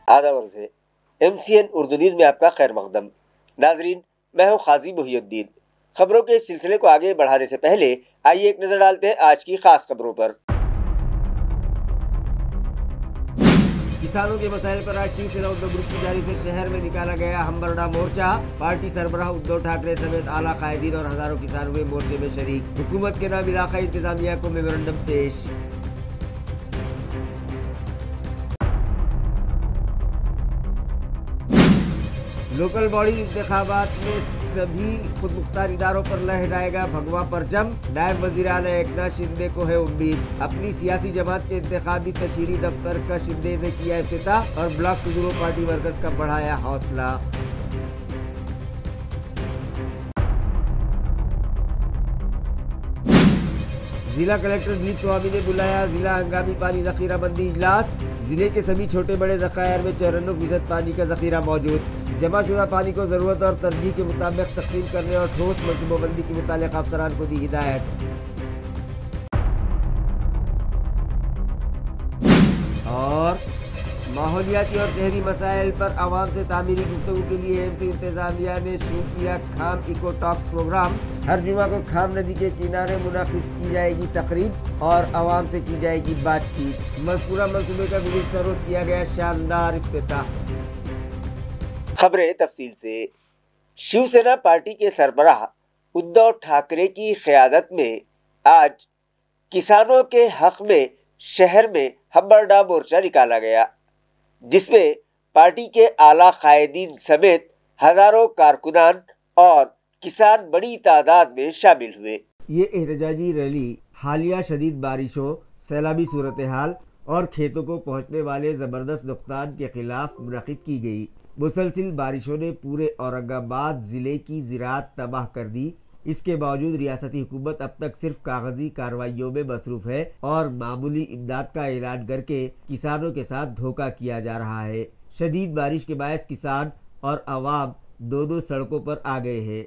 आदावर से MCN Urdu news में आपका खैर मकदम। नाजरीन, मैं हूँ खाजी मुहियुद्दीन। खबरों के इस सिलसिले को आगे बढ़ाने से पहले आइए एक नज़र डालते हैं आज की खास खबरों पर। किसानों के मसाइल पर आज शिवसेना उद्धव ग्रुप की जानिब से शहर में निकाला गया हमबरडा मोर्चा। पार्टी सरबराह उद्धव ठाकरे समेत आला कायदीन और हजारों किसान हुए मोर्चे में शरीक। हुकूमत के नाम इलाकाई इंतजामिया को मेमोरेंडम पेश। लोकल बॉडी इंतखाबात में सभी खुद मुख्तार इदारों पर लहराएगा भगवा परचम। नायब वजीर आला एकनाथ शिंदे को है उम्मीद। अपनी सियासी जमात के इंतखाबी तशहीरी दफ्तर का शिंदे ने किया इफ्तिताह और ब्लॉक सदरों पार्टी वर्कर्स का बढ़ाया हौसला। जिला कलेक्टर दिलीप स्वामी ने बुलाया जिला हंगामी पानी जखीरा बंदी इजलास। जिले के सभी छोटे बड़े ज़खायर में 94% पानी का जखीरा मौजूद। जमा शुदा पानी को ज़रूरत और तरजीह के मुताबिक तकसीम करने और ठोस मनसूबाबंदी की मुताल्लिक़ अफसरान को दी हिदायत। और माहौलियाती और शहरी मसाइल पर आवाम से तामीरी गुफ्तगू के लिए एम्स इंतजामिया ने शुरू किया खाम इको टॉक्स प्रोग्राम। हर जुमा को खाम नदी के किनारे मुनाकिद की जाएगी तकरीब और आवाम से की जाएगी बातचीत। मज़कूरा मंसूबे का गुज़िश्ता रोज़ किया गया शानदार इफ्तिताह। खबरें तफसील से। शिवसेना पार्टी के सरबराह उद्धव ठाकरे की क़यादत में आज किसानों के हक में शहर में हमबरडा मोर्चा निकाला गया, जिसमें पार्टी के आला कायदीन समेत हजारों कारकुनान और किसान बड़ी तादाद में शामिल हुए। ये एहतजाजी रैली हालिया शदीद बारिशों, सैलाबी सूरत हाल और खेतों को पहुँचने वाले ज़बरदस्त नुकसान के खिलाफ मुनक़िद की गई। मुसलसिल बारिशों ने पूरे औरंगाबाद ज़िले की ज़राअत तबाह कर दी। इसके बावजूद रियासती हुकूमत अब तक सिर्फ कागजी कार्रवाइयों में मसरूफ़ है और मामूली इमदाद का ऐलान करके किसानों के साथ धोखा किया जा रहा है। शदीद बारिश के बायस किसान और अवाम दोनों सड़कों पर आ गए हैं।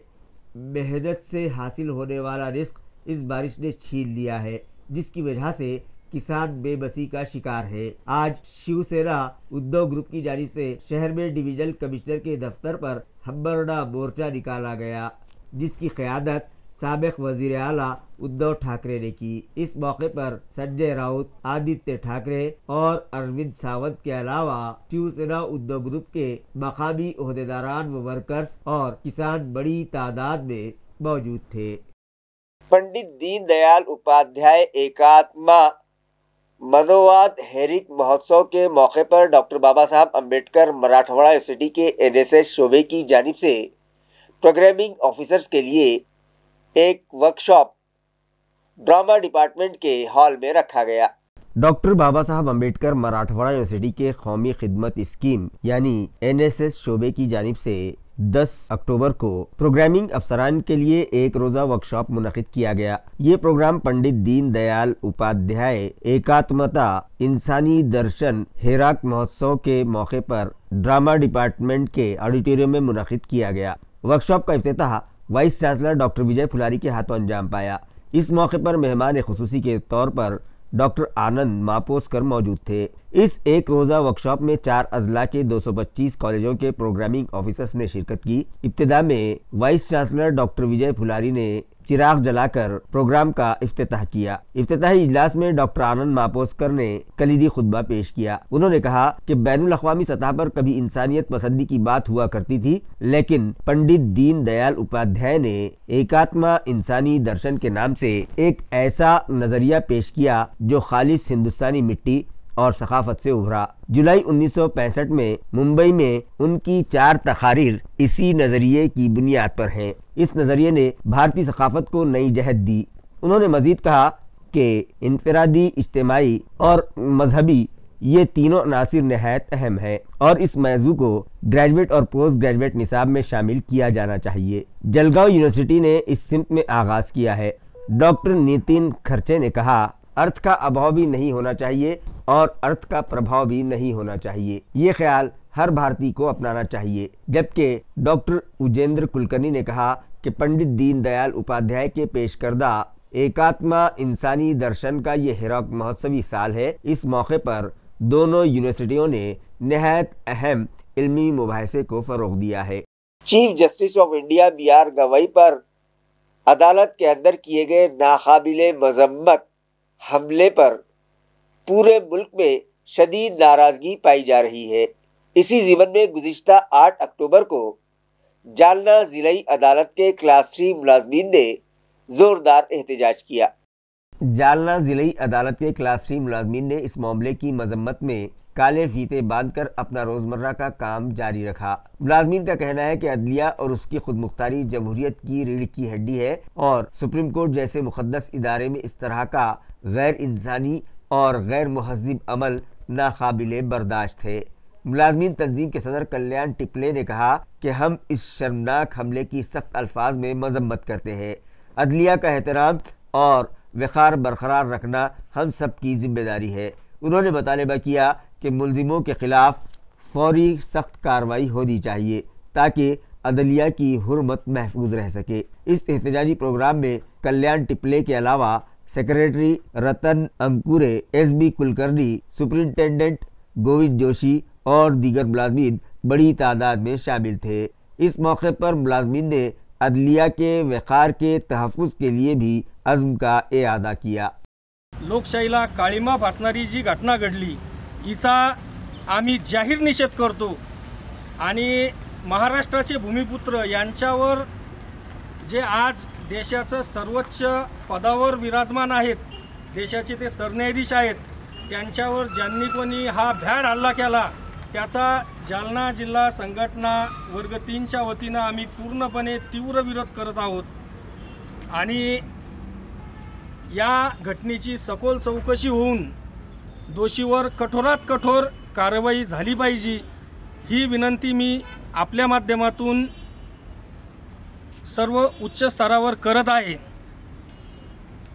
मेहनत से हासिल होने वाला रिस्क इस बारिश ने छीन लिया है, जिसकी वजह से किसान बेबसी का शिकार है। आज शिवसेना उद्धव ग्रुप की जानिब से शहर में डिवीजनल कमिश्नर के दफ्तर पर हमबरडा मोर्चा निकाला गया, जिसकी क़यादत साबिक़ वज़ीर आला उद्धव ठाकरे ने की। इस मौके पर संजय राउत, आदित्य ठाकरे और अरविंद सावंत के अलावा शिवसेना उद्धव ग्रुप के मकामी ओहदेदारान व वर्कर्स और किसान बड़ी तादाद में मौजूद थे। पंडित दीनदयाल उपाध्याय एकात्मा मनोवाद हेरिक महोत्सव के मौके पर डॉक्टर बाबा साहब अम्बेडकर मराठवाड़ा यूनिवर्सिटी के NSS शोबे की जानिब से प्रोग्रामिंग ऑफिसर्स के लिए एक वर्कशॉप ड्रामा डिपार्टमेंट के हॉल में रखा गया। डॉक्टर बाबा साहब अम्बेडकर मराठवाड़ा यूनिवर्सिटी के कौमी खिदमत स्कीम यानी NSS शोबे की जानिब से 10 अक्टूबर को प्रोग्रामिंग अफसरान के लिए एक रोज़ा वर्कशॉप मुनक़िद किया गया। ये प्रोग्राम पंडित दीन दयाल उपाध्याय एकात्मता इंसानी दर्शन हेराक महोत्सव के मौके पर ड्रामा डिपार्टमेंट के ऑडिटोरियम में मुनक़िद किया गया। वर्कशॉप का इफ्तिताह वाइस चांसलर डॉक्टर विजय फुलारी के हाथों अंजाम पाया। इस मौके पर मेहमान खुसूसी के तौर पर डॉक्टर आनंद मापोस्कर मौजूद थे। इस एक रोज़ा वर्कशॉप में 4 अजला के 225 कॉलेजों के प्रोग्रामिंग ऑफिसर्स ने शिरकत की। इब्तिदा में वाइस चांसलर डॉक्टर विजय फुलारी ने चिराग जलाकर प्रोग्राम का इफ्तिताह किया। इफ्तिताही इजलास में डॉक्टर आनंद मापोस्कर ने कलीदी खुतबा पेश किया। उन्होंने कहा कि बैनुल अक़वामी सतह पर कभी इंसानियत पसंदी की बात हुआ करती थी, लेकिन पंडित दीन दयाल उपाध्याय ने एकात्मा इंसानी दर्शन के नाम से एक ऐसा नजरिया पेश किया जो खालिस हिंदुस्तानी मिट्टी और सकाफत से उभरा। जुलाई 1965 में मुंबई में उनकी 4 तकारीर इसी नज़रिए की बुनियाद पर हैं। इस नज़रिए ने भारतीय सकाफत को नई जहत दी। उन्होंने मज़ीद कहा कि इनफरादी, इज्तिमाई और मजहबी ये तीनों अनासिर नहायत अहम है और इस मौज़ू को ग्रेजुएट और पोस्ट ग्रेजुएट निसाब में शामिल किया जाना चाहिए। जलगांव यूनिवर्सिटी ने इस सिमत में आगाज़ किया है। डॉक्टर नितिन खर्चे ने कहा, अर्थ का अभाव भी नहीं होना चाहिए और अर्थ का प्रभाव भी नहीं होना चाहिए। ये ख्याल हर भारतीय को अपनाना चाहिए। जबकि डॉक्टर उजेंद्र कुलकर्णी ने कहा कि पंडित दीन दयाल उपाध्याय के पेश करदा एकात्मा इंसानी दर्शन का ये हिराक महोत्सवी साल है। इस मौके पर दोनों यूनिवर्सिटियों ने नहायत अहम इल्मी मुबाहिसे को फ़रोग़ दिया है। Chief justice of India BR Gavai पर अदालत के अंदर किए गए नाकाबिले मजम्मत हमले पर पूरे मुल्क में शदीद नाराज़गी पाई जा रही है। इसी ज़िमन में गुज़िश्ता 8 अक्टूबर को जालना ज़िलाई अदालत के क्लास 3 मुलाज़मीन ने ज़ोरदार एहतजाज किया। जालना ज़िलाई अदालत के क्लास 3 मुलाज़मीन ने इस मामले की मजम्मत में काले फीते बांधकर अपना रोज़मर्रा का काम जारी रखा। मुलाज़मीन का कहना है कि अदलिया और उसकी खुदमुख्तारी जमहूरियत की रीढ़ की हड्डी है और सुप्रीम कोर्ट जैसे मुक़द्दस इदारे में इस तरह का गैर इंसानी और गैर मुहज़्ज़िब अमल नाकाबिले बर्दाश्त है। मुलाज़मीन तंजीम के सदर कल्याण टिपले ने कहा कि हम इस शर्मनाक हमले की सख्त अल्फाज में मजम्मत करते हैं। अदलिया का एहतराम और वक़ार बरकरार रखना हम सब की जिम्मेदारी है। उन्होंने मुतालबा किया कि मुल्ज़िमों के ख़िलाफ़ फौरी सख्त कार्रवाई होनी चाहिए ताकि अदलिया की हुर्मत महफूज रह सके। इस एहतजाजी प्रोग्राम में कल्याण टिपले के अलावा सेक्रेटरी रतन अंकुरे, SB कुलकर्णी, सुपरिंटेंडेंट गोविंद जोशी और दीगर मुलाज़मीन बड़ी तादाद में शामिल थे। इस मौके पर मुलाज़मीन ने अदलिया के वक़ार के तहफ़्फ़ुज़ के लिए भी अज़्म का इआदा किया। लोकशाहीला काळिमा फासणारी जी घटना घडली हिचा आम्ही जाहीर निषेध करतो आणि महाराष्ट्राचे भूमिपुत्र यांच्यावर जे आज देशाचं सर्वोच्च पदावर विराजमान आहेत, देशाचे ते सरन्यायाधीश आहेत, त्यांच्यावर ज्यांनी कोणी हा भ्याड हल्ला केला त्याचा जालना जिल्हा संघटना वर्ग 3च्या वतीनं आम्ही पूर्णपणे तीव्र विरोध करत आहोत आणि या घटनेची सखोल चौकशी होऊन दोषीवर कठोरात कठोर कारवाई झाली पाहिजे ही विनंती मी आपल्या माध्यमातून सर्व उच्च स्तरावर करत आहे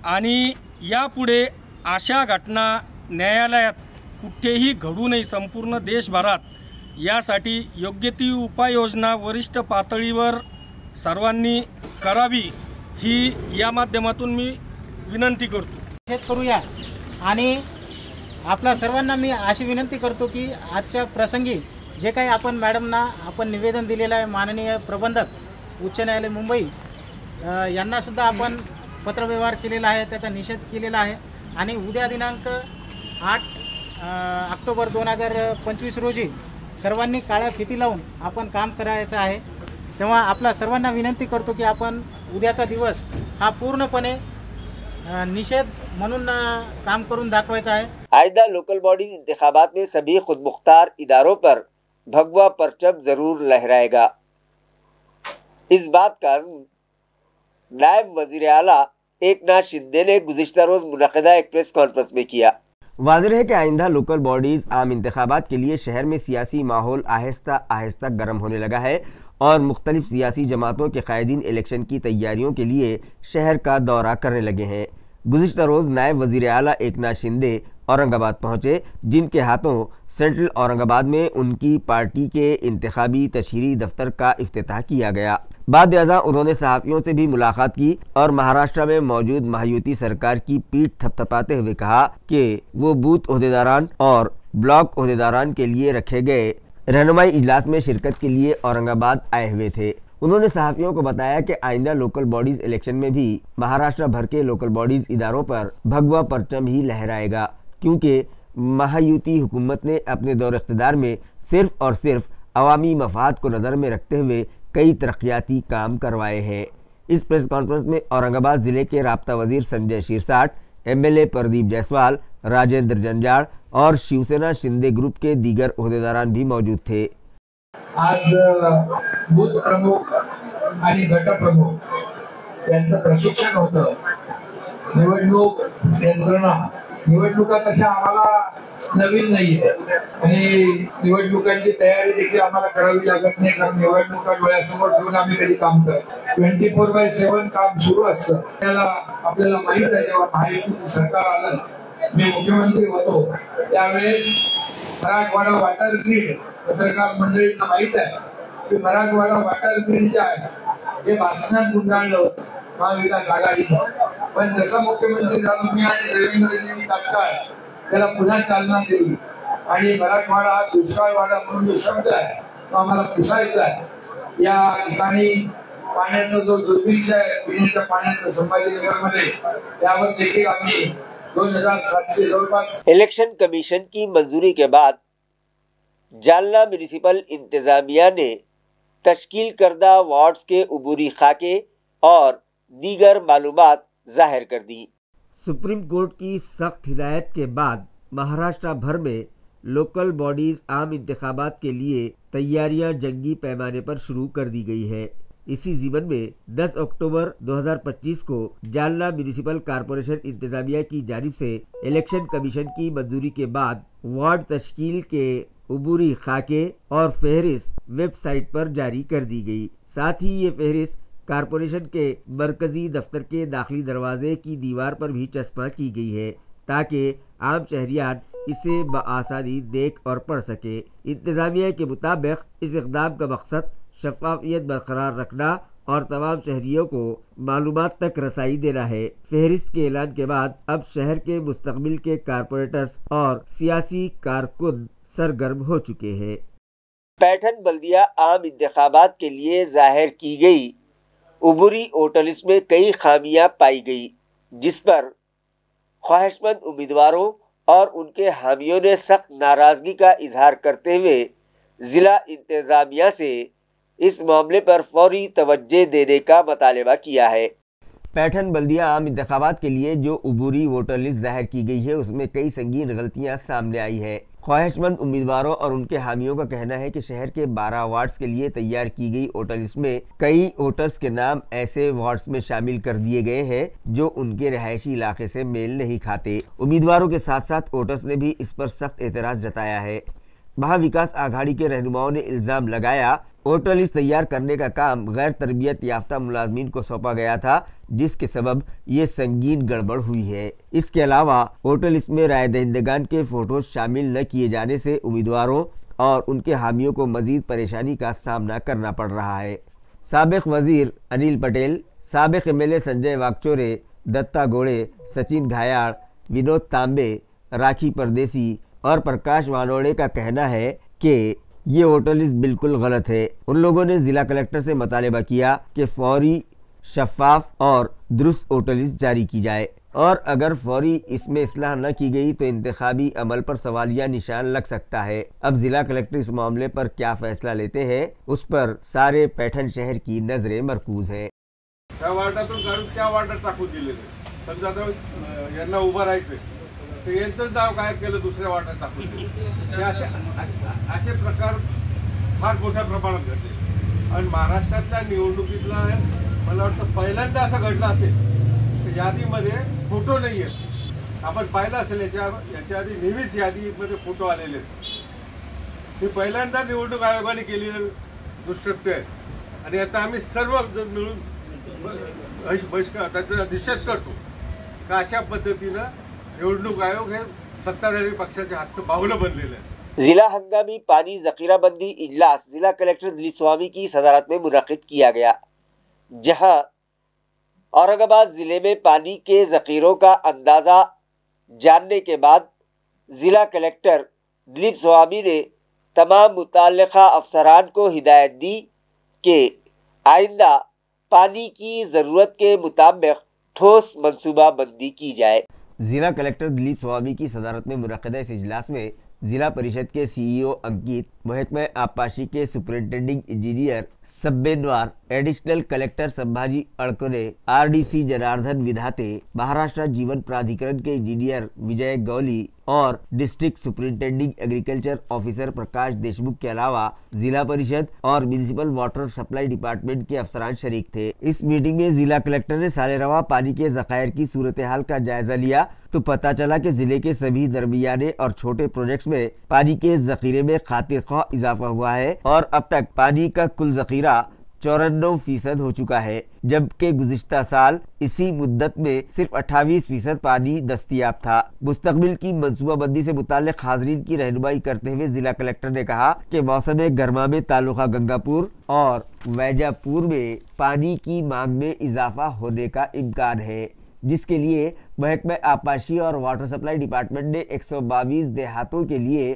आणि यापुढे अशा घटना न्यायालयात कुठेही घडू नये संपूर्ण देशभरात यासाठी योग्य ती उपाययोजना वरिष्ठ पातळीवर सर्वांनी करावी ही या माध्यमातून मी विनंती करतो। करूया आणि आपल्या सर्वांना मी अशी विनंती करतो की आजच्या प्रसंगी जे काही आपण मॅडमना आपण निवेदन दिलेलं आहे माननीय प्रबंधक उच्च न्यायालय मुंबई यांना सुद्धा आपण पत्रव्यवहार केलेला आहे, त्याचा निषेध केलेला आहे आणि उद्या दिनांक 8 ऑक्टोबर 2025 रोजी सर्वांनी काळ्या फिती लावून आपण काम करायचं आहे। तेव्हा आपल्या सर्वांना विनंती करतो की आपण उद्याचा दिवस हा पूर्णपणे निषेध म्हणून काम करून दाखवायचा है। आइंदा लोकल बॉडीज इंतखाबात में सभी खुद मुख्तार इदारों पर भगवा परचम जरूर लहराएगा। इस बात का अज़्म नायब वज़ीर आला एकनाथ शिंदे ने गुज़िश्ता रोज़ मुनक़िदा एक प्रेस कॉन्फ्रेंस में किया। वाज़ेह है कि आइंदा लोकल बॉडीज़ आम इंतखाबात के लिए शहर में सियासी माहौल आहिस्ता आहिस्ता गर्म होने लगा है और मुख्तलिफ सियासी जमातों के कायदीन इलेक्शन की तैयारियों के लिए शहर का दौरा करने लगे हैं। गुज़िश्ता रोज़ नायब वज़ीर आला एकनाथ शिंदे औरंगाबाद पहुँचे, जिनके हाथों सेंट्रल औरंगाबाद में उनकी पार्टी के इंतखाबी तशहीरी दफ्तर का इफ्तिताह किया गया। बाद अज़ा उन्होंने सहाफ़ियों से भी मुलाकात की और महाराष्ट्र में मौजूद महायुति सरकार की पीठ थपथपाते हुए कहा कि वो बूथ ओहदेदारान और ब्लॉक ओहदेदारान के लिए रखे गए रहनुमाई इजलास में शिरकत के लिए औरंगाबाद आए हुए थे। उन्होंने सहाफ़ियों को बताया कि आइंदा लोकल बॉडीज़ इलेक्शन में भी महाराष्ट्र भर के लोकल बॉडीज़ इदारों पर भगवा परचम ही लहराएगा, क्योंकि महायुति हुकूमत ने अपने दौर इख्तिदार में सिर्फ और सिर्फ अवामी मफाद को नज़र में रखते हुए कई तरक्याती काम करवाए हैं। इस प्रेस कॉन्फ्रेंस में औरंगाबाद ज़िले के राब्ता वज़ीर संजय शिरसाट, MLA प्रदीप जायसवाल, राजेंद्र जंजाड़ और शिवसेना शिंदे ग्रुप के दीगर ओहदेदारान भी मौजूद थे। आज बूथ प्रमुख आणि गट प्रमुख यांचं प्रशिक्षण होतं। निवडणूक यंत्रणा निवडणुका तशा आम्हाला नवीन नाहीये आणि निवडणुकांची तयारी देखील आम्हाला करावी लागत नाही, कारण निवडणुका डोळ्यासमोर ठेवून आम्ही कधी काम करतो। 24/7 काम सुरू असतं। त्याला आपल्याला माहित आहे, जेव्हा महायुतीचं सरकार आलं, मी मुख्यमंत्री होतो त्यावेळेस मराठवाडा वॉटर ग्रीड पत्रकार मंडळींना माहित आहे की मराठवाडा वॉटर ग्रीड जे आहे हे भाषणात गुंडाळलं महाविकास आघाडीनं, पण जसं मुख्यमंत्री झालो मी आणि देवेंद्रजींनी तात्काळ त्याला पुन्हा चालना दिली आणि मराठवाडा हा दुष्काळवाडा म्हणून जो शब्द आहे तो आम्हाला पुसायचा आहे. या ठिकाणी पाण्याचा जो दुर्भिक्ष आहे पिण्याच्या पाण्याचा संभाजीनगरमध्ये, त्यावर देखील आम्ही 2700 जवळपास. इलेक्शन कमीशन की मंजूरी के बाद जालना म्यूनिसिपल इंतजामिया ने तश्कील करदा वार्ड्स के अबूरी खाके और दीगर मालूमात जाहिर कर दी. सुप्रीम कोर्ट की सख्त हिदायत के बाद महाराष्ट्र भर में लोकल बॉडीज आम इंतखाबात के लिए तैयारियां जंगी पैमाने पर शुरू कर दी गई है. इसी ज़िमन में 10 अक्टूबर 2025 को जालना म्यूनिसिपल कॉरपोरेशन इंतजामिया की जानिब से इलेक्शन कमीशन की मंजूरी के बाद वार्ड तश्कील के अबूरी खाके और फहरिस्त वेबसाइट पर जारी कर दी गई. साथ ही ये फहरिस्त कॉरपोरेशन के मरकजी दफ्तर के दाखिली दरवाजे की दीवार पर भी चस्पा की गई है ताकि आम शहरियान इसे बआसानी देख और पढ़ सके. इंतजामिया के मुताबिक इस इक़दाम का मकसद शफाफियत बरकरार रखना और तमाम शहरियों को मालूमात तक रसाई देना है. फहरिस्त के ऐलान के बाद अब शहर के मुस्तकबिल के कारपोरेटर्स और सियासी कारकुन सरगर्म हो चुके हैं. पैठन बल्दिया आम इंतखाबात के लिए जाहिर की गई अबूरी वोटर लिस्ट में कई खामियां पाई गई, जिस पर ख्वाहिशमंद उम्मीदवारों और उनके हामियों ने सख्त नाराज़गी का इजहार करते हुए ज़िला इंतज़ामिया से इस मामले पर फौरी तवज्जो देने का मुतालबा किया है. पैठन बल्दिया आम इंतखाबात के लिए जो अबूरी वोटर लिस्ट जाहिर की गई है उसमें कई संगीन गलतियां सामने आई है. ख्वाहिशमंद उम्मीदवारों और उनके हामियों का कहना है कि शहर के 12 वार्ड्स के लिए तैयार की गई वोटर लिस्ट में कई वोटर्स के नाम ऐसे वार्ड्स में शामिल कर दिए गए हैं जो उनके रहायशी इलाके से मेल नहीं खाते. उम्मीदवारों के साथ साथ वोटर्स ने भी इस पर सख्त एतराज़ जताया है. महाविकास आघाड़ी के रहनुमाओं ने इल्ज़ाम लगाया वोटर लिस्ट तैयार करने का काम गैर तरबियत याफ्ता मुलाजमीन को सौंपा गया था, जिसके सबब ये संगीन गड़बड़ हुई है. इसके अलावा वोटर लिस्ट में राय दहिंदगान के फ़ोटोज शामिल न किए जाने से उम्मीदवारों और उनके हामियों को मज़ीद परेशानी का सामना करना पड़ रहा है. साबिक़ वज़ीर अनिल पटेल, साबिक़ MLA संजय वाकचोरे, दत्ता गोड़े, सचिन घायाड़, विनोद तांबे, राखी परदेसी और प्रकाश वानोड़े का कहना है कि ये वोटर लिस्ट बिल्कुल गलत है. उन लोगों ने ज़िला कलेक्टर से मुतालबा किया कि फौरी, शफाफ और दुरुस्त वोटर लिस्ट जारी की जाए और अगर फौरी इसमें इस्लाह न की गई तो इंतखाबी अमल पर सवालिया निशान लग सकता है. अब ज़िला कलेक्टर इस मामले पर क्या फ़ैसला लेते हैं उस पर सारे पैठण शहर की नज़रें मरकूज़ हैं. त्या वार्डातून काढून त्या वार्डात टाकून दिलेले. समजा आता यांना उभं राहायचं तर यांचंच नाव गायब केलं, दुसऱ्या वार्डात टाकून दिलं. असे प्रकार फार मोठ्या प्रमाणात घडले आणि महाराष्ट्रातल्या निवडणुकीतला मला वाटतं पहिल्यांदा असं घडलं असेल तर यादीमध्ये फोटो नाही आहेत. आपण पाहिलं असेल याच्या आधी नेहमीच यादीमध्ये फोटो आलेले आहेत. ही पहिल्यांदा निवडणूक आयोगाने केलेलं दुष्कृत्य आहे आणि याचा आम्ही सर्व मिळून बहिष्कार त्याचा निषेध करतो का अशा पद्धतीनं निवडणूक आयोग हे सत्ताधारी पक्षाचे हातचं बाहुलं बनलेलं आहे. जिला हंगामी पानी ज़ख़ीरा बंदी इजलास जिला कलेक्टर दिलीप स्वामी की सदारत में मुनक़िद किया गया, जहां औरंगाबाद ज़िले में पानी के ज़ख़ीरों का अंदाज़ा जानने के बाद ज़िला कलेक्टर दिलीप स्वामी ने तमाम मुतल्लिक़ा अफसरान को हिदायत दी कि आइंदा पानी की ज़रूरत के मुताबिक ठोस मनसूबाबंदी की जाए. ज़िला कलेक्टर दिलीप स्वामी की सदारत में मुनक़िदा इस इजलास में ज़िला परिषद के CEO अंकित, महकमा आबपाशी के superintending engineer Sabbenwar, additional collector Sambhaji Adkone, RDC Janardan Vidhate, Maharashtra Jeevan Pradhikaran के इंजीनियर विजय गौली और district superintending agriculture officer Prakash Deshmukh के अलावा जिला परिषद और म्यूनिसिपल वाटर सप्लाई डिपार्टमेंट के अफसरान शरीक थे. इस मीटिंग में जिला कलेक्टर ने सालेरवा पानी के ज़खायर की सूरत हाल का जायजा लिया तो पता चला कि जिले के सभी दरमियाने और छोटे प्रोजेक्ट्स में पानी के ज़ख़ीरे में खातिर ख्वाह इजाफा हुआ है और अब तक पानी का कुल ज़ख़ीरा 94% हो चुका है, जबकि गुज़िश्ता साल इसी मुद्दत में सिर्फ 28% पानी दस्तयाब था. मुस्तकबिल की मनसूबाबंदी से मुताल्लिक हाज़रीन की रहनुमाई करते हुए जिला कलेक्टर ने कहा कि मौसम गर्मा में तालुका गंगापुर और वैजापुर में पानी की मांग में इजाफा होने का इम्कान है, जिसके लिए महकमा आबपाशी और वाटर सप्लाई डिपार्टमेंट ने 122 देहातों के लिए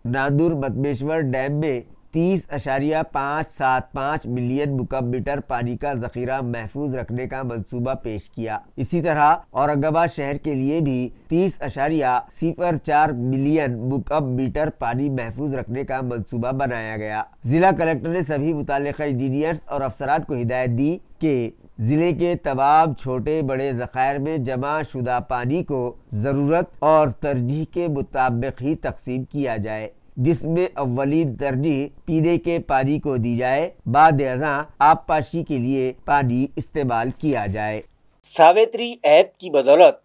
नादुर बदमेश्वर डैम में 30.575 मिलियन मुकब मीटर पानी का जखीरा महफूज रखने का मंसूबा पेश किया। इसी तरह औरंगाबाद शहर के लिए भी 30.04 मिलियन मुकब मीटर पानी महफूज रखने का मंसूबा बनाया गया। जिला कलेक्टर ने सभी मुताल्लिका इंजीनियर्स और अफसरान को हिदायत दी कि जिले के तमाम छोटे बड़े ज़खायर में जमा शुदा पानी को ज़रूरत और तरजीह के मुताबिक ही तकसीम किया जाए, जिसमें अव्वलीन तरजीह पीने के पानी को दी जाए, बाद अज़ां आबपाशी के लिए पानी इस्तेमाल किया जाए। सावित्री ऐप की बदौलत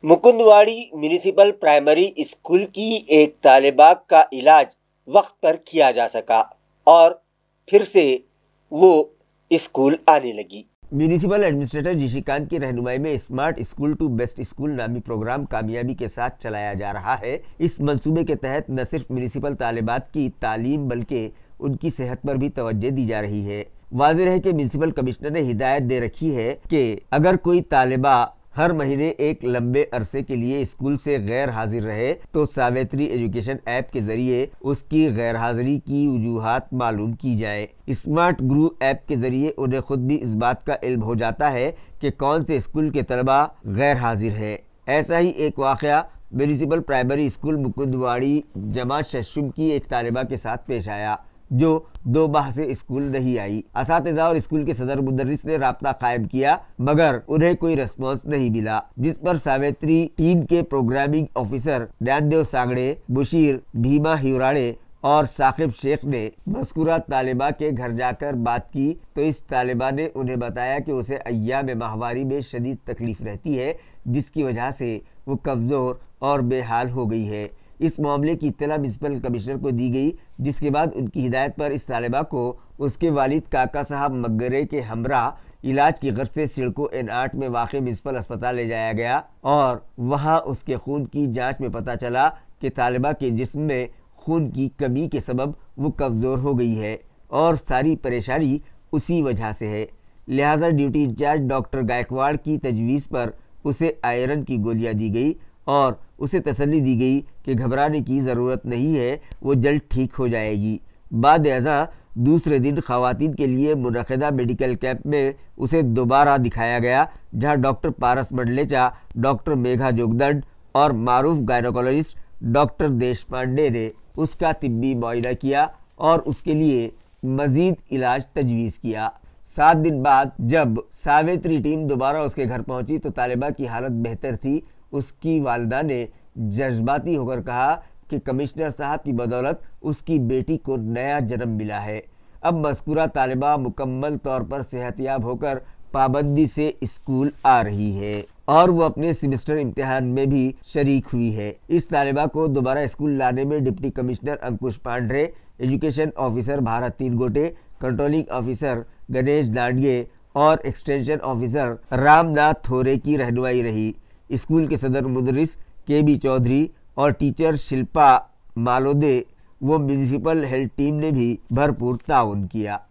मुकुंदवाड़ी म्यूनिसिपल प्राइमरी स्कूल की एक तालिबा का इलाज वक्त पर किया जा सका और फिर से वो स्कूल आने लगी। म्यूनिसिपल एडमिनिस्ट्रेटर जिशिकांत की रहनुमाई में smart school to best school नामी प्रोग्राम कामयाबी के साथ चलाया जा रहा है। इस मंसूबे के तहत न सिर्फ म्यूनिसिपल तालिबात की तालीम बल्कि उनकी सेहत पर भी तवज्जो दी जा रही है। वाज़ेह है कि म्यूनिसिपल कमिश्नर ने हिदायत दे रखी है कि अगर कोई तालिबा हर महीने एक लंबे अरसे के लिए स्कूल से गैर हाजिर रहे तो सावित्री एजुकेशन ऐप के जरिए उसकी गैर हाजिरी की वजूहात मालूम की जाए। स्मार्ट गुरु ऐप के जरिए उन्हें खुद भी इस बात का इल्म हो जाता है कि कौन से स्कूल के तलबा गैर हाजिर हैं। ऐसा ही एक वाक़या म्यूनिसिपल प्राइमरी स्कूल मुकुंदवाड़ी जमात शशुम की एक तालिबा के साथ पेश आया जो 2 माह से स्कूल नहीं आई। असातिज़ा और स्कूल के सदर मुदर्रिस ने राब्ता कायम किया मगर उन्हें कोई रिस्पॉन्स नहीं मिला, जिस पर सावित्री टीम के प्रोग्रामिंग ऑफिसर ज्ञानदेव सांगड़े, मुशीर भीमा हिवराड़े और साकिब शेख ने मज़कूरा तालिबा के घर जाकर बात की तो इस तालिबा ने उन्हें बताया कि उसे अय्याम माहवारी में शदीद तकलीफ रहती है, जिसकी वजह से वो कमज़ोर और बेहाल हो गई है। इस मामले की इत्तला म्यूनिसिपल कमिश्नर को दी गई, जिसके बाद उनकी हिदायत पर इस तालिबा को उसके वालिद काका साहब मगरे के हमरा इलाज की गर्ज से सिडको N8 में वाक़े म्यूनिसिपल अस्पताल ले जाया गया और वहां उसके खून की जांच में पता चला कि तालिबा के जिस्म में खून की कमी के सबब वो कमज़ोर हो गई है और सारी परेशानी उसी वजह से है। लिहाजा ड्यूटी इंचार्ज डॉक्टर गायकवाड़ की तजवीज़ पर उसे आयरन की गोलियां दी गई और उसे तसल्ली दी गई कि घबराने की ज़रूरत नहीं है, वो जल्द ठीक हो जाएगी। बाद अज़ां दूसरे दिन ख़वातीन के लिए मुनक़िदा मेडिकल कैंप में उसे दोबारा दिखाया गया, जहां डॉक्टर पारस मंडलेचा, डॉक्टर मेघा जोगदंड और मारूफ गायनोकोलॉजिस्ट डॉक्टर देश पांडे ने उसका तिब्बी मुआयना किया और उसके लिए मज़ीद इलाज तजवीज़ किया। 7 दिन बाद जब सावित्री टीम दोबारा उसके घर पहुंची तो तालिबा की हालत बेहतर थी। उसकी वालिदा ने जज्बाती होकर कहा कि कमिश्नर साहब की बदौलत उसकी बेटी को नया जन्म मिला है। अब मज़कूरा तालिबा मुकम्मल तौर पर सेहतियाब होकर पाबंदी से स्कूल आ रही है और वो अपने सेमेस्टर इम्तिहान में भी शरीक हुई है। इस तालिबा को दोबारा स्कूल लाने में deputy commissioner Ankush Pandre, education officer Bharat Teengote, controlling officer Ganesh Dandge और एक्सटेंशन ऑफिसर रामनाथ थोरे की रहनुमाई रही। स्कूल के सदर मुदर्रिस KB चौधरी और टीचर शिल्पा मालोदे वो म्यूनिसिपल हेल्थ टीम ने भी भरपूर ताउन किया।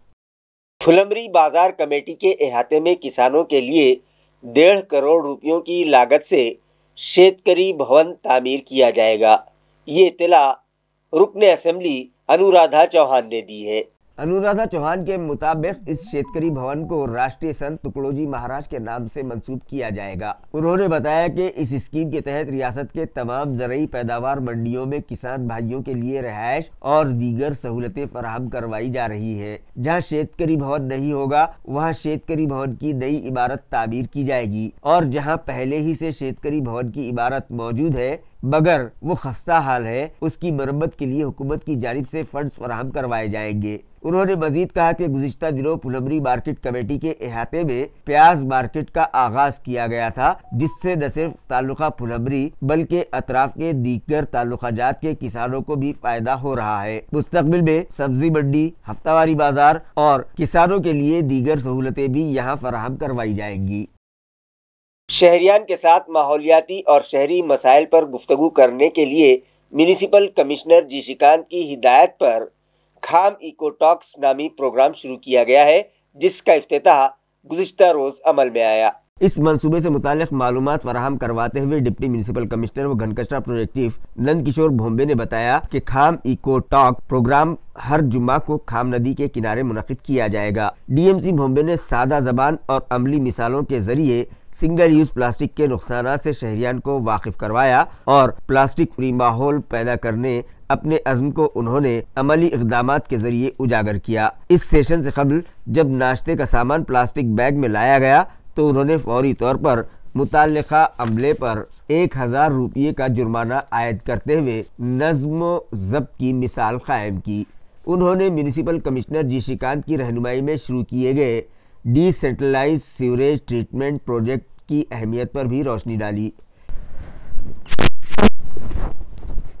फुलमरी बाजार कमेटी के अहाते में किसानों के लिए 1.5 करोड़ रुपयों की लागत से शेतकरी भवन तामीर किया जाएगा। ये इत्तला रुकने असेंबली अनुराधा चौहान ने दी है। अनुराधा चौहान के मुताबिक इस शेतकरी भवन को राष्ट्रीय संत तुकडोजी महाराज के नाम से मंसूब किया जाएगा। उन्होंने बताया कि इस स्कीम के तहत रियासत के तमाम ज़रई पैदावार मंडियों में किसान भाइयों के लिए रिहायश और दीगर सहूलतें फराहम करवाई जा रही है। जहां शेतकरी भवन नहीं होगा वहां शेतकरी भवन की नई इमारत तामीर की जाएगी और जहां पहले ही से शेतकरी भवन की इमारत मौजूद है मगर वो खस्ता हाल है, उसकी मरम्मत के लिए हुकूमत की जानिब से फंड्स फराहम करवाए जाएंगे। उन्होंने मजीद कहा कि गुज़िश्ता दिनों फुलमरी मार्केट कमेटी के अहाते में प्याज मार्केट का आगाज किया गया था, जिससे न सिर्फ तालुका फुलमरी बल्कि अतराफ के दीगर तालुकाजात के किसानों को भी फायदा हो रहा है। मुस्तकबिल में सब्जी मंडी, हफ्तावारी बाजार और किसानों के लिए दीगर सहूलतें भी यहाँ फराहम करवाई जाएंगी। शहरियान के साथ माहौलियाती और शहरी मसाइल पर गुफ्तगू करने के लिए म्यूनिसिपल कमिश्नर जिशिकांत की हिदायत पर खाम इको टॉक्स नामी प्रोग्राम शुरू किया गया है, जिसका इफ्तिताह गुज़िश्ता रोज़ अमल में आया। इस मंसूबे से मुताल्लिक़ मालूमात फराहम करवाते हुए डिप्टी म्यूनिसिपल कमिश्नर व घन कचरा प्रोजेक्टिव नंद किशोर भोंबे ने बताया कि खाम इको टॉक प्रोग्राम हर जुम्मा को खाम नदी के किनारे मुनक़िद किया जाएगा। डीएमसी भोंबे ने सादा ज़बान और अमली मिसालों के जरिए सिंगल यूज प्लास्टिक के नुकसानात से शहरियान को वाकिफ करवाया और प्लास्टिक फ्री माहौल पैदा करने अपने अज़्म को उन्होंने अमली इक़दामात के जरिए उजागर किया। इस सेशन से कबल जब नाश्ते का सामान प्लास्टिक बैग में लाया गया तो उन्होंने फौरी तौर पर मुताल्लिक़ा अमले पर 1000 रुपये का जुर्माना आयद करते हुए नज़्म ज़ब्त की मिसाल कायम की। उन्होंने म्यूनिसिपल कमिश्नर जी श्रीकांत की रहनुमाई में शुरू किए गए डिसेंट्रलाइज्ड सीवरेज ट्रीटमेंट प्रोजेक्ट की अहमियत पर भी रोशनी डाली।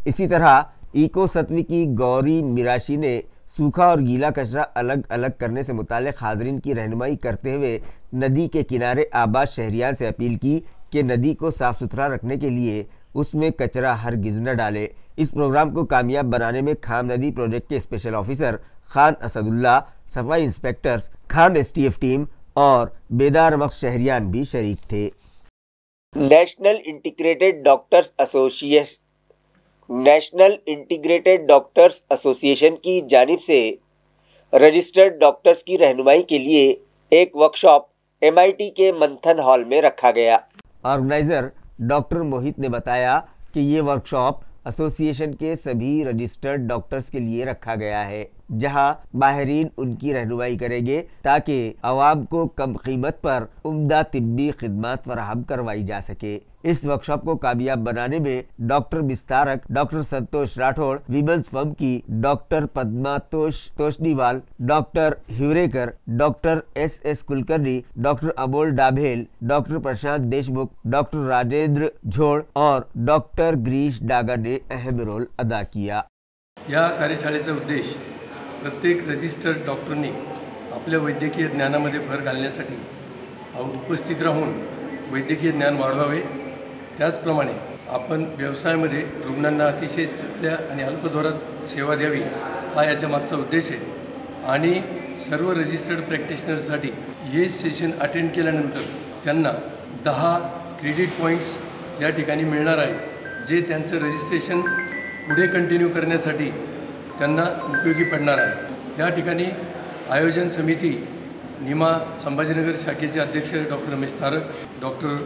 इसी तरह इको सतवी की गौरी मिराशी ने सूखा और गीला कचरा अलग अलग करने से मुताल्लिक़ हाज़रीन की रहनुमाई करते हुए नदी के किनारे आबाद शहरियान से अपील की कि नदी को साफ़ सुथरा रखने के लिए उसमें कचरा हरगिज़ न डाले। इस प्रोग्राम को कामयाब बनाने में खाम नदी प्रोजेक्ट के स्पेशल ऑफिसर खान असदुल्ला, सफाई इंस्पेक्टर्स, खाम STF टीम और बेदार मख्श शहरियान भी शरीक थे। नेशनल इंटीग्रेटेड डॉक्टर्स एसोसिएशन की जानिब से रजिस्टर्ड डॉक्टर्स की रहनुमाई के लिए एक वर्कशॉप MIT के मंथन हॉल में रखा गया। ऑर्गेनाइज़र डॉक्टर मोहित ने बताया कि ये वर्कशॉप एसोसिएशन के सभी रजिस्टर्ड डॉक्टर्स के लिए रखा गया है, जहां माहिरीन उनकी रहनुमाई करेंगे ताकि अवाम को कम कीमत पर उम्दा तिब्बी खिदमत फराहम करवाई जा सके। इस वर्कशॉप को कामयाब बनाने में doctor Bistarak, doctor Santosh Rathod, women's firm की doctor Padma Toshniwal, doctor Hivarekar, doctor SS Kulkarni, doctor Amol Dabhel, doctor Prashant Deshmukh, doctor Rajendra Jhod और डॉक्टर गिरीश डागा ने अहम रोल अदा किया। या कार्यशाळेचा उद्देश प्रत्येक रजिस्टर्ड डॉक्टरनी आपल्या वैद्यकीय ज्ञानामध्ये भर घालण्यासाठी उपस्थित राहून वैद्यकीय ज्ञान वाढवावे। त्याचप्रमाणे आपण व्यवसायामध्ये रुग्णांना अतिशय चांगल्या आणि अल्प दरात सेवा द्यावी हा याच्या मागचा उद्देश आहे। आणि सर्व रजिस्टर्ड प्रॅक्टिशनरसाठी हे सेशन अटेंड केल्यानंतर त्यांना 10 क्रेडिट पॉईंट्स या ठिकाणी मिळणार आहेत, जे त्यांचं रजिस्ट्रेशन पुढे कंटिन्यू करण्यासाठी त्यांना उपयोगी पडणार आहे। या ठिकाणी आयोजन समिती निमा संभाजीनगर शाखेचे अध्यक्ष doctor Ramesh Tarak, doctor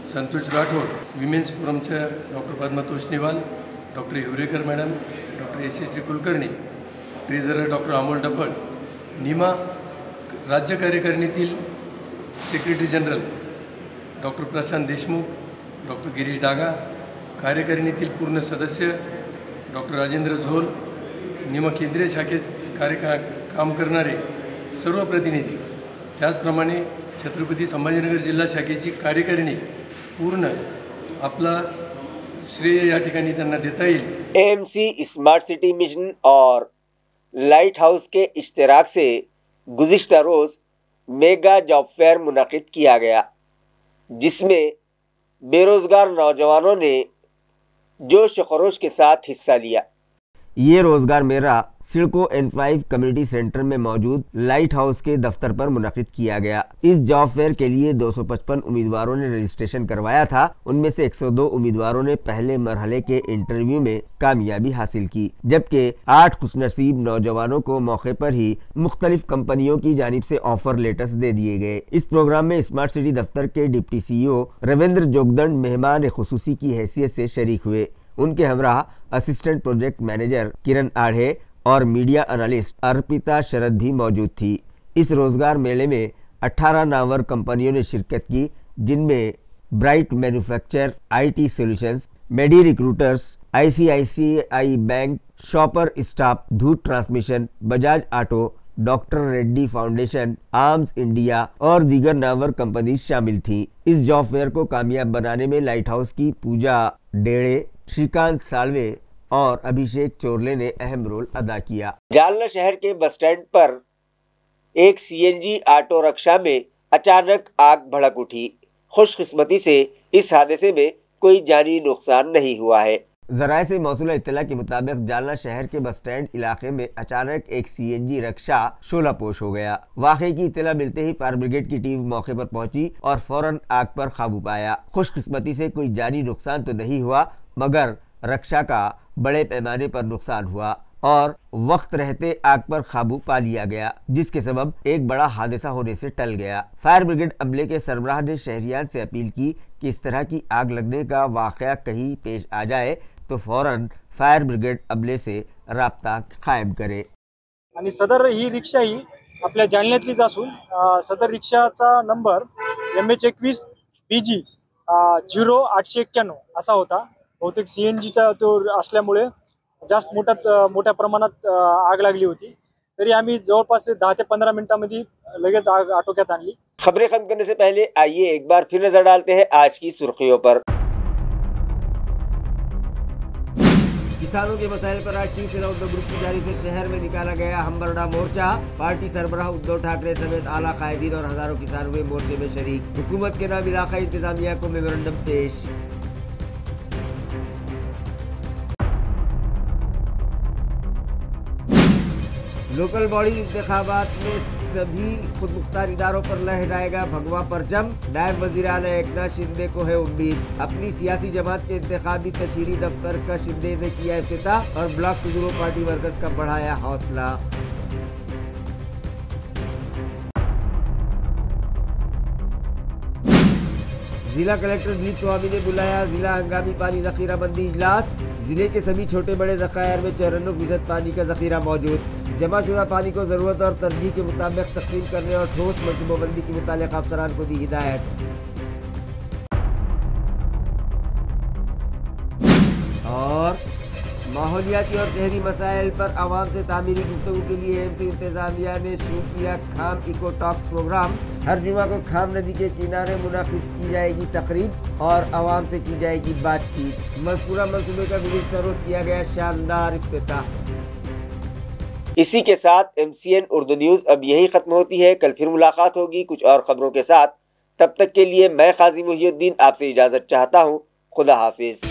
Santosh Rathod, women's फोरमच्या doctor Padma Toshniwal, doctor Hivarekar madam, doctor SS Kulkarni, treasurer doctor Amol Dapal, NIMA राज्य कार्यकारिणीतील secretary general doctor Prashant Deshmukh, doctor Girish Daga, कार्यकारिणीतील पूर्ण सदस्य डॉक्टर राजेंद्र झोल, निमा केंद्रीय शाखेत काम करणारे सर्व प्रतिनिधी, त्याचप्रमाणे छत्रपती संभाजीनगर जिल्हा शाखेची कार्यकारिणी पूर्ण आपला श्रेय या ठिकाणी त्यांना देता येईल। AMC स्मार्ट सिटी मिशन और लाइट हाउस के इश्तिराक से गुज़िश्ता रोज़ मेगा जॉब फेयर मुनक़िद किया गया, जिसमें बेरोज़गार नौजवानों ने जोश खरोश के साथ हिस्सा लिया। ये रोज़गार मेला सिडको N5 कम्युनिटी सेंटर में मौजूद लाइट हाउस के दफ्तर पर मुनक़िद किया गया। इस जॉब फेयर के लिए 255 उम्मीदवारों ने रजिस्ट्रेशन करवाया था। उनमें से 102 उम्मीदवारों ने पहले मरहले के इंटरव्यू में कामयाबी हासिल की, जबकि 8 खुशनसीब नौजवानों को मौके पर ही मुख्तलिफ कंपनियों की जानिब से ऑफर लेटर्स दे दिए गए। इस प्रोग्राम में स्मार्ट सिटी दफ्तर के डिप्टी CEO रविंद्र जोगदंड मेहमान खुसूसी की हैसियत से शरीक हुए। उनके हमराह असिस्टेंट प्रोजेक्ट मैनेजर किरण आढ़े और मीडिया एनालिस्ट अर्पिता शरद भी मौजूद थी। इस रोज़गार मेले में 18 नामवर कंपनियों ने शिरकत की, जिनमें bright manufacture, IT solutions, medi recruiters, ICICI bank, shopper staff, Dhoot transmission, Bajaj auto, doctor Reddy foundation, arms India और दीगर नामवर कंपनी शामिल थी। इस जॉब फेयर को कामयाब बनाने में लाइट हाउस की पूजा डेड़े, श्रीकांत सालवे और अभिषेक चोरले ने अहम रोल अदा किया। जालना शहर के बस स्टैंड पर एक CNG ऑटो रिक्शा में अचानक आग भड़क उठी। खुशकिस्मती से इस हादसे में कोई जानी नुकसान नहीं हुआ है। ذرائع سے موصولہ اطلاع کے مطابق جالنا شہر کے بس اسٹینڈ علاقے میں اچانک ایک CNG رکشہ شعلہ پوش ہو گیا۔ واقعے کی اطلاع ملتے ہی فائر بریگیڈ کی ٹیم موقع پر پہنچی اور فوراً آگ پر قابو پایا۔ خوش قسمتی سے کوئی جانی نقصان تو نہیں ہوا، مگر رکشہ کا بڑے پیمانے پر نقصان ہوا اور وقت رہتے آگ پر قابو پا لیا گیا، جس کے سبب ایک بڑا حادثہ ہونے سے ٹل گیا۔ فائر بریگیڈ عملے کے سربراہ نے شہریان سے اپیل کی کہ اس طرح کی آگ لگنے کا واقعہ کہیں پیش آ جائے تو فوراً فائر بریگیڈ عملے سے رابطہ قائم کرے۔ आणि सदर ही रिक्षा ही आपल्या जालन्यातलीच असून सदर रिक्षाचा नंबर MH21 BG 0891 असा होता। बहुतेक CNGचा तो असल्यामुळे जास्त मोठ्या प्रमाणात आग लागली होती। तरी आम्ही जवळपास 10 ते 15 मिनिटांमध्ये लगेच आग आटोक्यात आणली। खबरें खत्म करने से पहले आइए एक बार फिर नजर डालते हैं आज की सुर्खियों पर। किसानों के मसाइल पर आज शिवसेना उद्धव ग्रुप की जानिब से शहर में निकाला गया हमबरडा मोर्चा। पार्टी सरबराह उद्धव ठाकरे समेत आला कायदीन और हजारों किसान हुए मोर्चे में शरीक। हुकूमत के नाम इलाकाई इंतजामिया को मेमोरेंडम पेश। लोकल बॉडी इंतखाबात में सभी खुद मुख्तार इदारों पर लहराएगा भगवा परचम। नायब वजीर आला एकनाथ शिंदे को है उम्मीद। अपनी सियासी जमात के इंतखाबी तशहीरी दफ्तर का शिंदे ने किया इफ्तिताह और ब्लॉक सदरों पार्टी वर्कर्स का बढ़ाया हौसला। जिला कलेक्टर दिलीप स्वामी ने बुलाया जिला हंगामी पानी जखीरा बंदी इजलास। जिले के सभी छोटे बड़े ज़खायर में 94% पानी का जखीरा मौजूद। जमा शुदा पानी को ज़रूरत और तरजीह के मुताबिक तकसीम करने और ठोस मनसूबाबंदी की मुताल्लिक़ अफसरान को दी हिदायत। और माहौलियाती और शहरी मसाइल पर आवाम से तामीरी गुफ्तगू के लिए एम्स इंतजामिया ने शुरू किया खाम इको टॉक्स प्रोग्राम। हर जुमा को खाम नदी के किनारे मुनाकिद की जाएगी तकरीब और आवाम से की जाएगी बातचीत। मज़कूरा मंसूबे का गुज़िश्ता रोज़ किया गया शानदार इफ्तिताह। इसी के साथ MCN उर्दू न्यूज़ अब यही ख़त्म होती है। कल फिर मुलाकात होगी कुछ और ख़बरों के साथ। तब तक के लिए मैं काजी मुहिउद्दीन आपसे इजाज़त चाहता हूँ। खुदा हाफिज़।